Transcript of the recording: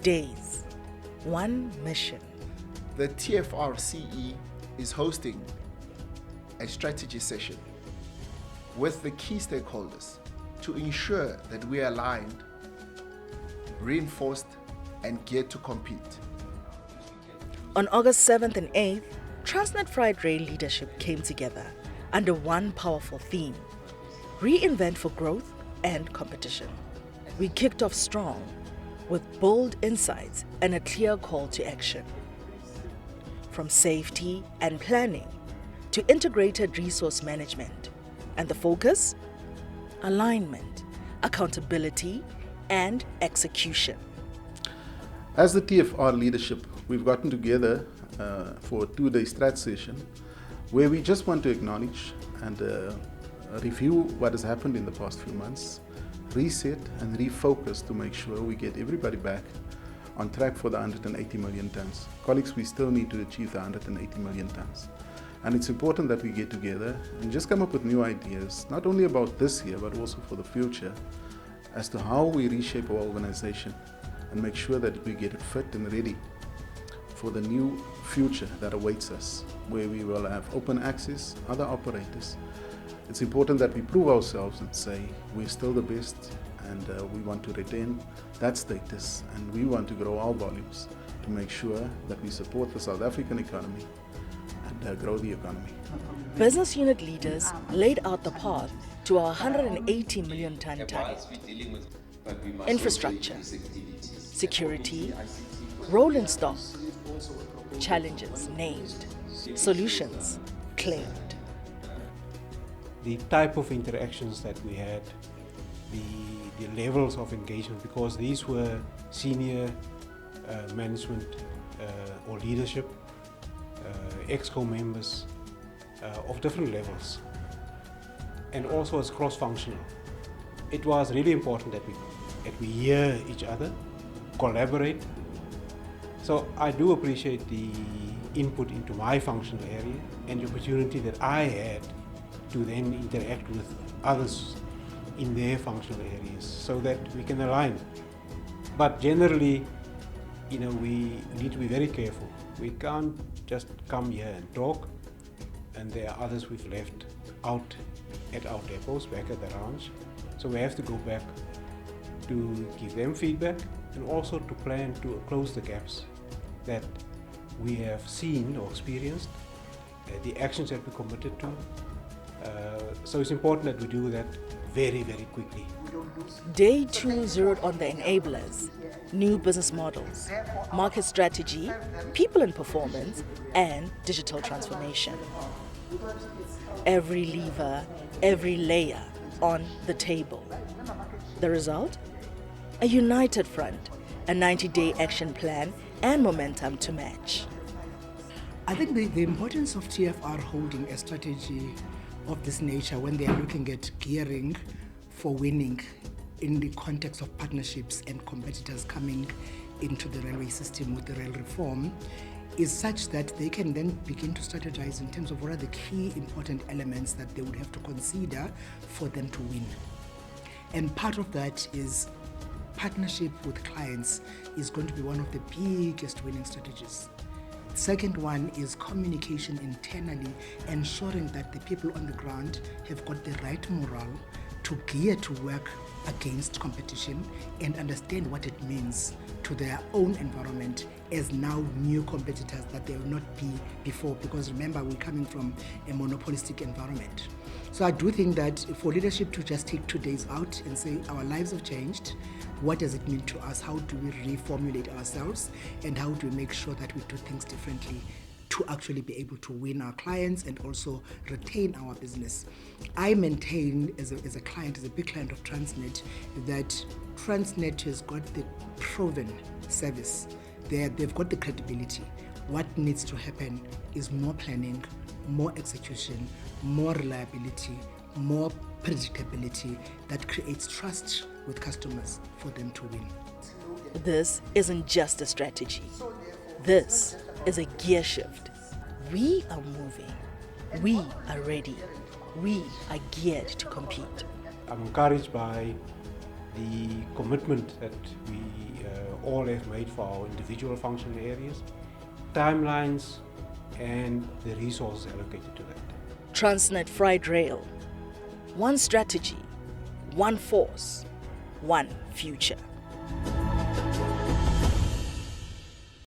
days, one mission. The TFRCE is hosting a strategy session with the key stakeholders to ensure that we are aligned, reinforced, and geared to compete. On August 7th and 8th, Transnet Freight Rail leadership came together under one powerful theme: reinvent for growth and competition. We kicked off strong with bold insights and a clear call to action. From safety and planning to integrated resource management, and the focus? Alignment, accountability, and execution. As the TFR leadership, we've gotten together for a 2-day strat session where we just want to acknowledge and review what has happened in the past few months, reset and refocus to make sure we get everybody back on track for the 180 million tons. Colleagues, we still need to achieve the 180 million tons. And it's important that we get together and just come up with new ideas, not only about this year, but also for the future, as to how we reshape our organization and make sure that we get it fit and ready for the new future that awaits us, where we will have open access, other operators. It's important that we prove ourselves and say we're still the best, and we want to retain that status, and we want to grow our volumes to make sure that we support the South African economy and grow the economy. Business unit leaders laid out the path to our 180 million ton target. Infrastructure, security, rolling stock, challenges named, solutions claimed. The type of interactions that we had, the levels of engagement, because these were senior management or leadership, ExCo members of different levels, and also as cross-functional. It was really important that we hear each other, collaborate. So I do appreciate the input into my functional area and the opportunity that I had to then interact with others in their functional areas so that we can align. But generally, we need to be very careful. We can't just come here and talk, and there are others we've left out at our depots, back at the ranch. So we have to go back to give them feedback and also to plan to close the gaps that we have seen or experienced, the actions that we committed to. So it's important that we do that very, very quickly. Day 2 zeroed on the enablers, new business models, market strategy, people and performance, and digital transformation. Every lever, every layer on the table. The result? A united front, a 90-day action plan, and momentum to match. I think the importance of TFR holding a strategy of this nature when they are looking at gearing for winning in the context of partnerships and competitors coming into the railway system with the rail reform is such that they can then begin to strategize in terms of what are the key important elements that they would have to consider for them to win. And part of that is partnership with clients is going to be one of the biggest winning strategies. Second one is communication internally, ensuring that the people on the ground have got the right morale to gear to work against competition and understand what it means to their own environment as now new competitors that they will not be before, because remember, we're coming from a monopolistic environment. So I do think that for leadership to just take 2 days out and say our lives have changed, what does it mean to us? How do we reformulate ourselves? And how do we make sure that we do things differently to actually be able to win our clients and also retain our business? I maintain as a client, as a big client of Transnet, that Transnet has got the proven service. They've got the credibility. What needs to happen is more planning, more execution, more reliability, more predictability that creates trust with customers for them to win. This isn't just a strategy. This is a gear shift. We are moving. We are ready. We are geared to compete. I'm encouraged by the commitment that we all have made for our individual functional areas, timelines, and the resources allocated to that. Transnet Freight Rail. One strategy, one force, one future.